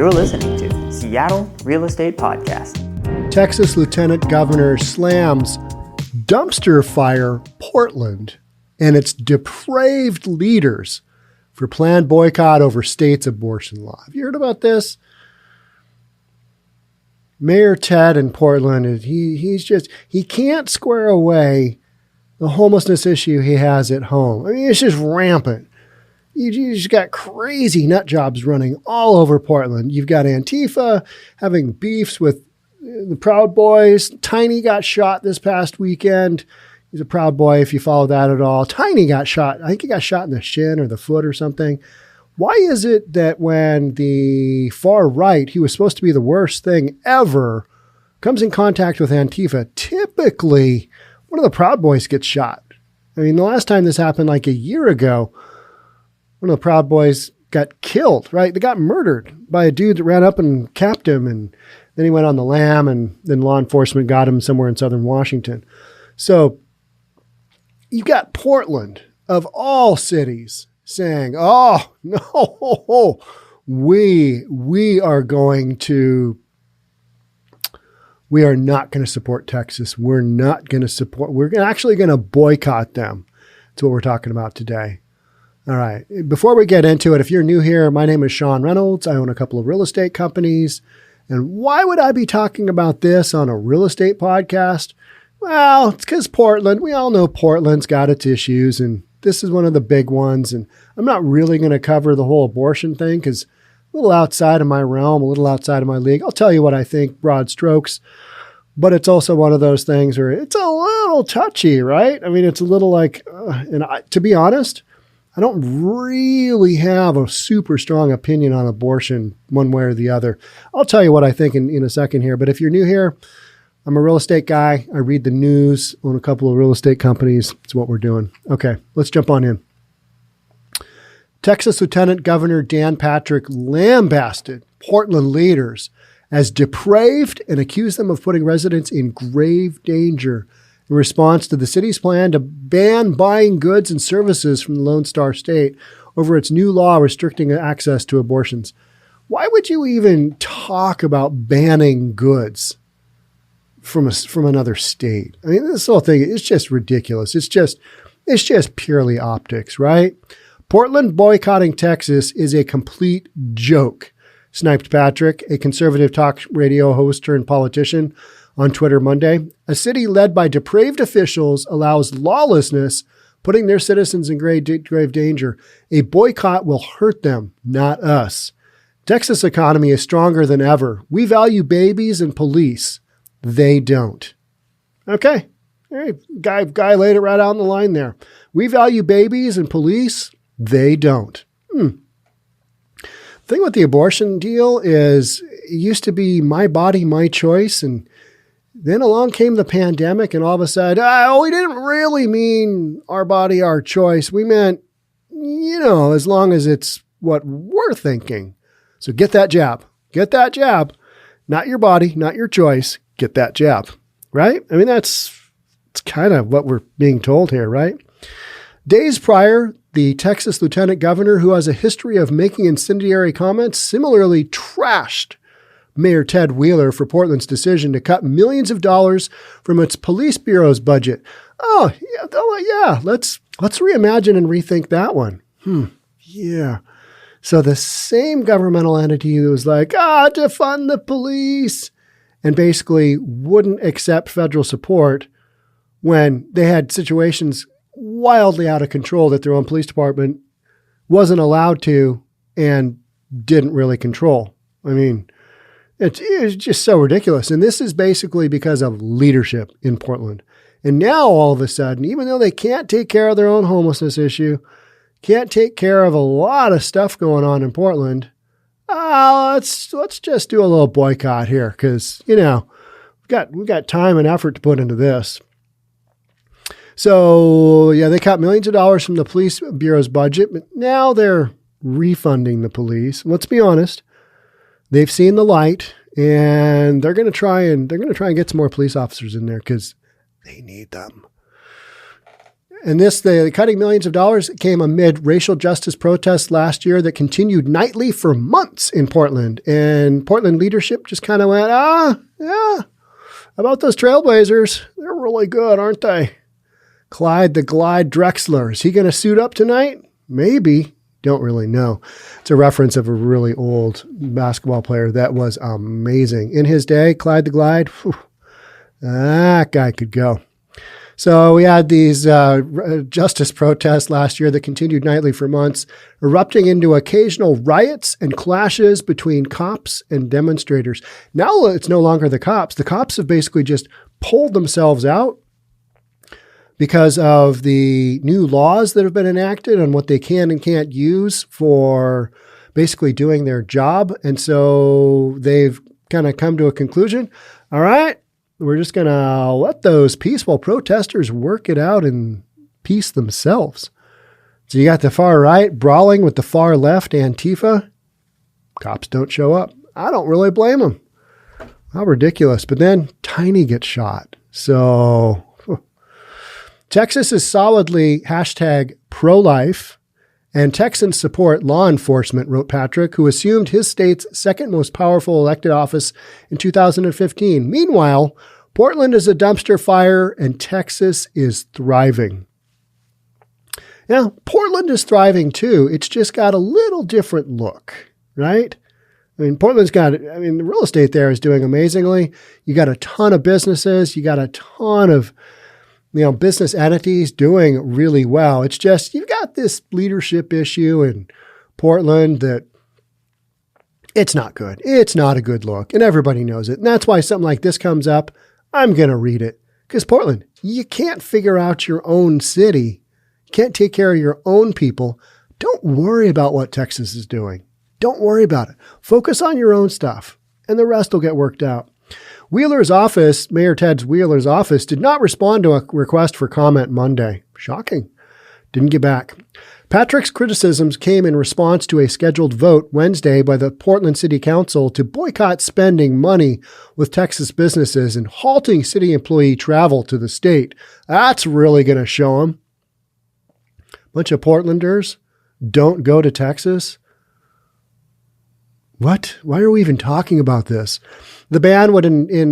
You're listening to Seattle Real Estate Podcast. Texas Lieutenant Governor slams dumpster fire Portland and its depraved leaders for planned boycott over state's abortion law. Have you heard about this? Mayor Ted in Portland, he can't square away the homelessness issue he has at home. I mean, it's just rampant. You just got crazy nut jobs running all over Portland. You've got Antifa having beefs with the Proud Boys. Tiny got shot this past weekend. He's a Proud Boy if you follow that at all. Tiny got shot. I think he got shot in the shin or the foot or something. Why is it that when the far right, who was supposed to be the worst thing ever, comes in contact with Antifa, typically one of the Proud Boys gets shot? I mean, the last time this happened like a year ago, one of the Proud Boys got killed, right? They got murdered by a dude that ran up and capped him, and then he went on the lam, and then law enforcement got him somewhere in southern Washington. So you've got Portland, of all cities, saying, oh, no, we are not going to support Texas. We're actually going to boycott them. That's what we're talking about today. All right. Before we get into it, if you're new here, my name is Sean Reynolds. I own a couple of real estate companies. And why would I be talking about this on a real estate podcast? Well, it's because Portland, we all know Portland's got its issues, and this is one of the big ones. And I'm not really going to cover the whole abortion thing because a little outside of my realm, a little outside of my league. I'll tell you what I think, broad strokes. But it's also one of those things where it's a little touchy, right? I mean, it's a little like, to be honest, I don't really have a super strong opinion on abortion one way or the other. I'll tell you what I think in a second here. But if you're new here, I'm a real estate guy. I read the news, own a couple of real estate companies. It's what we're doing. Okay, let's jump on in. Texas Lieutenant Governor Dan Patrick lambasted Portland leaders as depraved and accused them of putting residents in grave danger in response to the city's plan to ban buying goods and services from the Lone Star State over its new law restricting access to abortions. Why would you even talk about banning goods from another state? I mean, this whole thing is just ridiculous. It's just purely optics, right? Portland boycotting Texas is a complete joke, sniped Patrick, a conservative talk radio host turned politician, on Twitter Monday. A city led by depraved officials allows lawlessness, putting their citizens in grave danger. A boycott will hurt them, not us. Texas economy is stronger than ever. We value babies and police. They don't. Okay. All right. Guy laid it right out on the line there. We value babies and police. They don't. The thing with the abortion deal is it used to be my body, my choice. And then along came the pandemic, and all of a sudden, we didn't really mean our body, our choice. We meant, as long as it's what we're thinking. So get that jab. Get that jab. Not your body, not your choice. Get that jab. Right? I mean, it's kind of what we're being told here, right? Days prior, the Texas Lieutenant Governor, who has a history of making incendiary comments, similarly trashed Mayor Ted Wheeler for Portland's decision to cut millions of dollars from its police bureau's budget. Oh, yeah. Let's reimagine and rethink that one. Yeah. So the same governmental entity that was like, defund the police, and basically wouldn't accept federal support when they had situations wildly out of control that their own police department wasn't allowed to and didn't really control. I mean, it's just so ridiculous. And this is basically because of leadership in Portland. And now all of a sudden, even though they can't take care of their own homelessness issue, can't take care of a lot of stuff going on in Portland, let's just do a little boycott here because, we've got time and effort to put into this. So, yeah, they cut millions of dollars from the police bureau's budget, but now they're refunding the police. Let's be honest. They've seen the light, and they're going to try and get some more police officers in there because they need them. And the cutting millions of dollars came amid racial justice protests last year that continued nightly for months in Portland. And Portland leadership just kind of went, yeah, about those Trailblazers. They're really good, aren't they? Clyde the Glide Drexler. Is he going to suit up tonight? Maybe. Don't really know. It's a reference of a really old basketball player that was amazing. In his day, Clyde the Glide, whew, that guy could go. So we had these justice protests last year that continued nightly for months, erupting into occasional riots and clashes between cops and demonstrators. Now it's no longer the cops. The cops have basically just pulled themselves out because of the new laws that have been enacted on what they can and can't use for basically doing their job. And so they've kind of come to a conclusion. All right, we're just going to let those peaceful protesters work it out in peace themselves. So you got the far right brawling with the far left, Antifa. Cops don't show up. I don't really blame them. How ridiculous. But then Tiny gets shot. So Texas is solidly #pro-life, and Texans support law enforcement, wrote Patrick, who assumed his state's second most powerful elected office in 2015. Meanwhile, Portland is a dumpster fire and Texas is thriving. Now, Portland is thriving too. It's just got a little different look, right? I mean, Portland's got, the real estate there is doing amazingly. You got a ton of businesses. You got a ton of business entities doing really well. It's just, you've got this leadership issue in Portland that it's not good. It's not a good look, and everybody knows it. And that's why something like this comes up. I'm going to read it. Because Portland, you can't figure out your own city. You can't take care of your own people. Don't worry about what Texas is doing. Don't worry about it. Focus on your own stuff, and the rest will get worked out. Wheeler's office, Mayor Ted Wheeler's office, did not respond to a request for comment Monday. Shocking. Didn't get back. Patrick's criticisms came in response to a scheduled vote Wednesday by the Portland City Council to boycott spending money with Texas businesses and halting city employee travel to the state. That's really going to show them. Bunch of Portlanders don't go to Texas. What? Why are we even talking about this? The ban would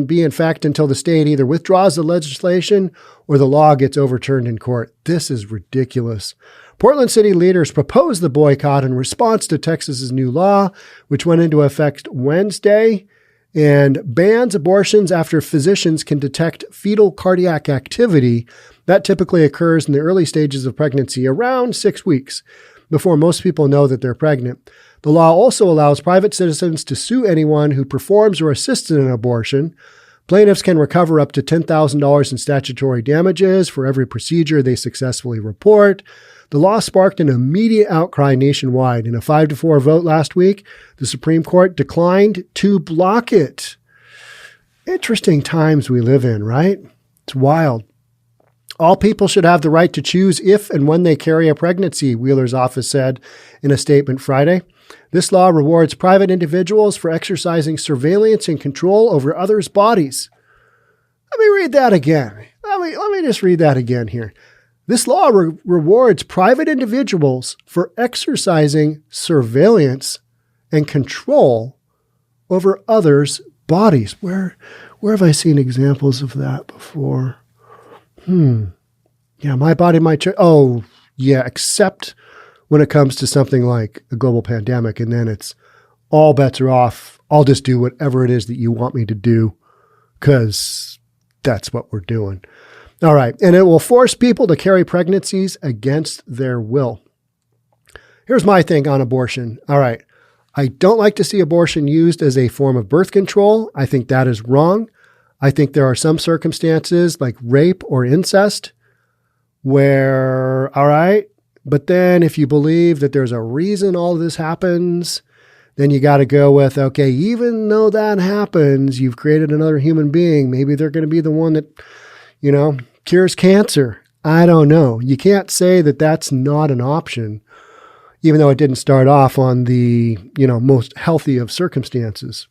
be in effect until the state either withdraws the legislation or the law gets overturned in court. This is ridiculous. Portland city leaders proposed the boycott in response to Texas's new law, which went into effect Wednesday and bans abortions after physicians can detect fetal cardiac activity. That typically occurs in the early stages of pregnancy, around 6 weeks, before most people know that they're pregnant. The law also allows private citizens to sue anyone who performs or assists in an abortion. Plaintiffs can recover up to $10,000 in statutory damages for every procedure they successfully report. The law sparked an immediate outcry nationwide. In a 5-4 vote last week, the Supreme Court declined to block it. Interesting times we live in, right? It's wild. All people should have the right to choose if and when they carry a pregnancy, Wheeler's office said in a statement Friday. This law rewards private individuals for exercising surveillance and control over others' bodies. Let me read that again. Let me just read that again here. This law rewards private individuals for exercising surveillance and control over others' bodies. Where have I seen examples of that before? Yeah, my body, my choice. Oh, yeah, except when it comes to something like a global pandemic, and then it's all bets are off. I'll just do whatever it is that you want me to do because that's what we're doing. All right, and it will force people to carry pregnancies against their will. Here's my thing on abortion. All right, I don't like to see abortion used as a form of birth control. I think that is wrong. I think there are some circumstances like rape or incest where, all right, but then if you believe that there's a reason all of this happens, then you got to go with, okay, even though that happens, you've created another human being. Maybe they're going to be the one that, cures cancer. I don't know. You can't say that that's not an option, even though it didn't start off on the, most healthy of circumstances.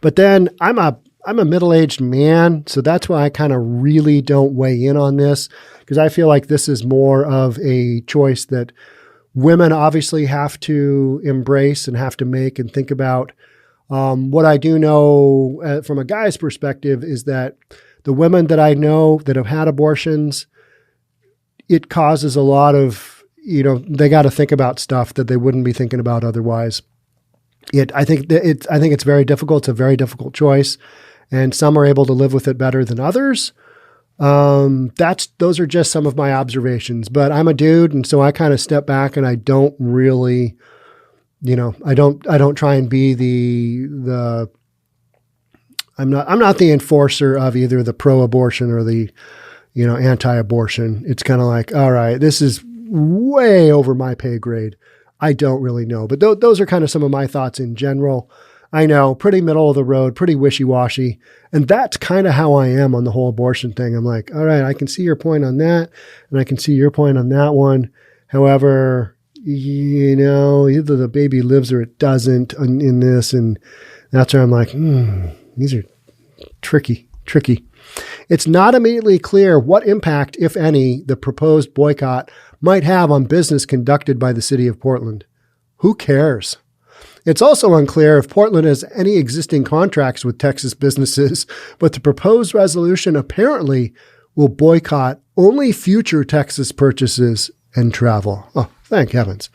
But then I'm I'm a middle-aged man, so that's why I kind of really don't weigh in on this, because I feel like this is more of a choice that women obviously have to embrace and have to make and think about. What I do know from a guy's perspective is that the women that I know that have had abortions, it causes a lot of, they got to think about stuff that they wouldn't be thinking about otherwise. I think it's very difficult. It's a very difficult choice, and some are able to live with it better than others. Those are just some of my observations, but I'm a dude. And so I kind of step back and I don't really, I don't try and be I'm not the enforcer of either the pro-abortion or the, anti-abortion. It's kind of like, all right, this is way over my pay grade. I don't really know, but those are kind of some of my thoughts in general. I know, pretty middle of the road, pretty wishy-washy. And that's kind of how I am on the whole abortion thing. I'm like, all right, I can see your point on that, and I can see your point on that one. However, either the baby lives or it doesn't in this. And that's where I'm like, these are tricky. It's not immediately clear what impact, if any, the proposed boycott might have on business conducted by the city of Portland. Who cares? It's also unclear if Portland has any existing contracts with Texas businesses, but the proposed resolution apparently will boycott only future Texas purchases and travel. Oh, thank heavens.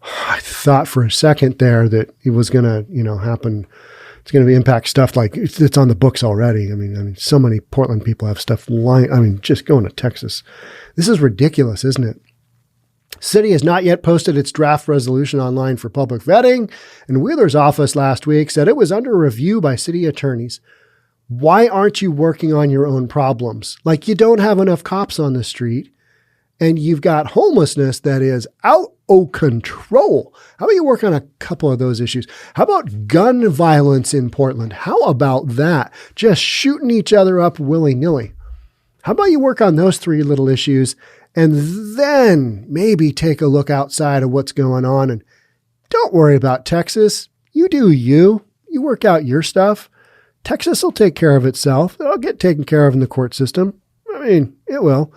I thought for a second there that it was going to, happen. It's going to impact stuff like it's on the books already. I mean, so many Portland people have stuff lying. Just going to Texas. This is ridiculous, isn't it? City has not yet posted its draft resolution online for public vetting, and Wheeler's office last week said it was under review by city attorneys. Why aren't you working on your own problems? Like, you don't have enough cops on the street, and you've got homelessness that is out of control. How about you work on a couple of those issues? How about gun violence in Portland? How about that? Just shooting each other up willy-nilly. How about you work on those three little issues and then maybe take a look outside of what's going on, and don't worry about Texas. You do you. You work out your stuff. Texas will take care of itself. It'll get taken care of in the court system. It will.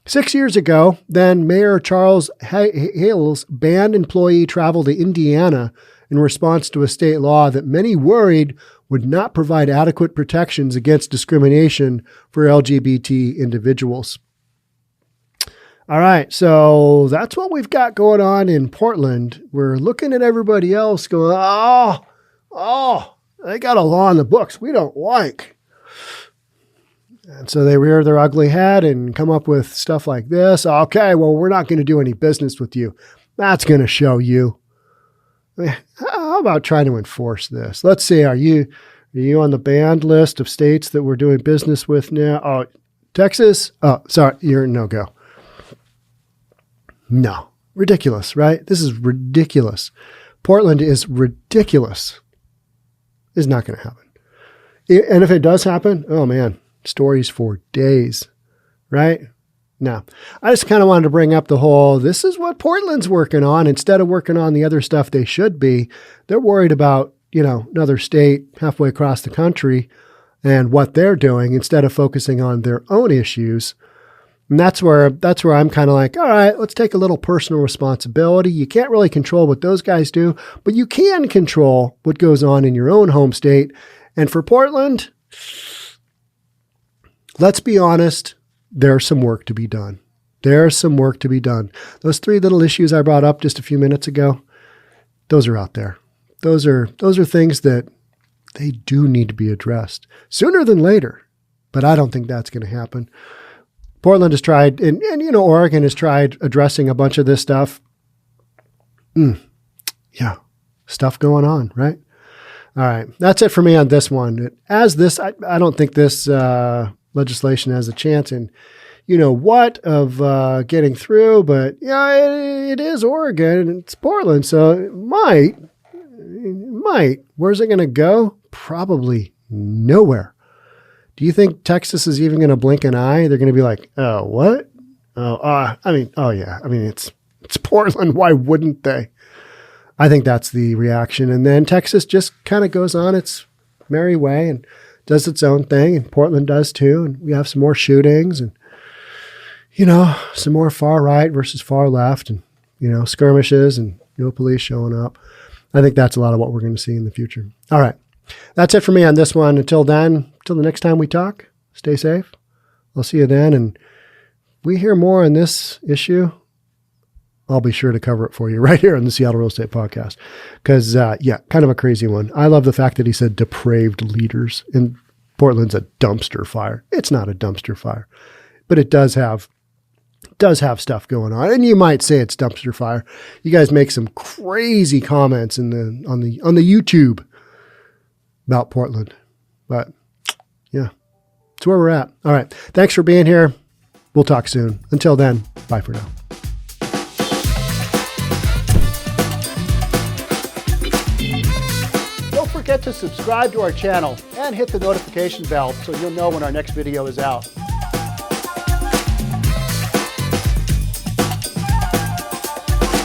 6 years ago, then Mayor Charles Hales banned employee travel to Indiana in response to a state law that many worried would not provide adequate protections against discrimination for LGBT individuals. All right, so that's what we've got going on in Portland. We're looking at everybody else going, oh, they got a law in the books we don't like. And so they rear their ugly head and come up with stuff like this. Okay, well, we're not going to do any business with you. That's going to show you. How about trying to enforce this? Let's see, are you on the banned list of states that we're doing business with now? Oh, Texas? Oh, sorry, you're no-go. No. Ridiculous, right? This is ridiculous. Portland is ridiculous. It's not going to happen. And if it does happen, oh man, stories for days, right? No. I just kind of wanted to bring up the whole, this is what Portland's working on. Instead of working on the other stuff they should be, they're worried about, another state halfway across the country and what they're doing instead of focusing on their own issues. And that's where I'm kind of like, all right, let's take a little personal responsibility. You can't really control what those guys do, but you can control what goes on in your own home state. And for Portland, let's be honest, there's some work to be done. There's some work to be done. Those three little issues I brought up just a few minutes ago, those are out there. Those are things that they do need to be addressed sooner than later, but I don't think that's going to happen. Portland has tried, and Oregon has tried addressing a bunch of this stuff. Yeah, stuff going on, right? All right, that's it for me on this one. I don't think this legislation has a chance in, of getting through, but yeah, it is Oregon and it's Portland, so it might. Where's it going to go? Probably nowhere. Do you think Texas is even going to blink an eye? They're going to be like, oh, what? Oh, yeah. It's Portland. Why wouldn't they? I think that's the reaction. And then Texas just kind of goes on its merry way and does its own thing, and Portland does too. And we have some more shootings and, some more far right versus far left and, skirmishes and no police showing up. I think that's a lot of what we're going to see in the future. All right. That's it for me on this one. Until then, until the next time we talk, stay safe. I'll see you then. And we hear more on this issue, I'll be sure to cover it for you right here on the Seattle Real Estate Podcast. Because, kind of a crazy one. I love the fact that he said depraved leaders. And Portland's a dumpster fire. It's not a dumpster fire, but it does have stuff going on. And you might say it's dumpster fire. You guys make some crazy comments on the YouTube about Portland. But yeah, it's where we're at. All right. Thanks for being here. We'll talk soon. Until then, bye for now. Don't forget to subscribe to our channel and hit the notification bell so you'll know when our next video is out.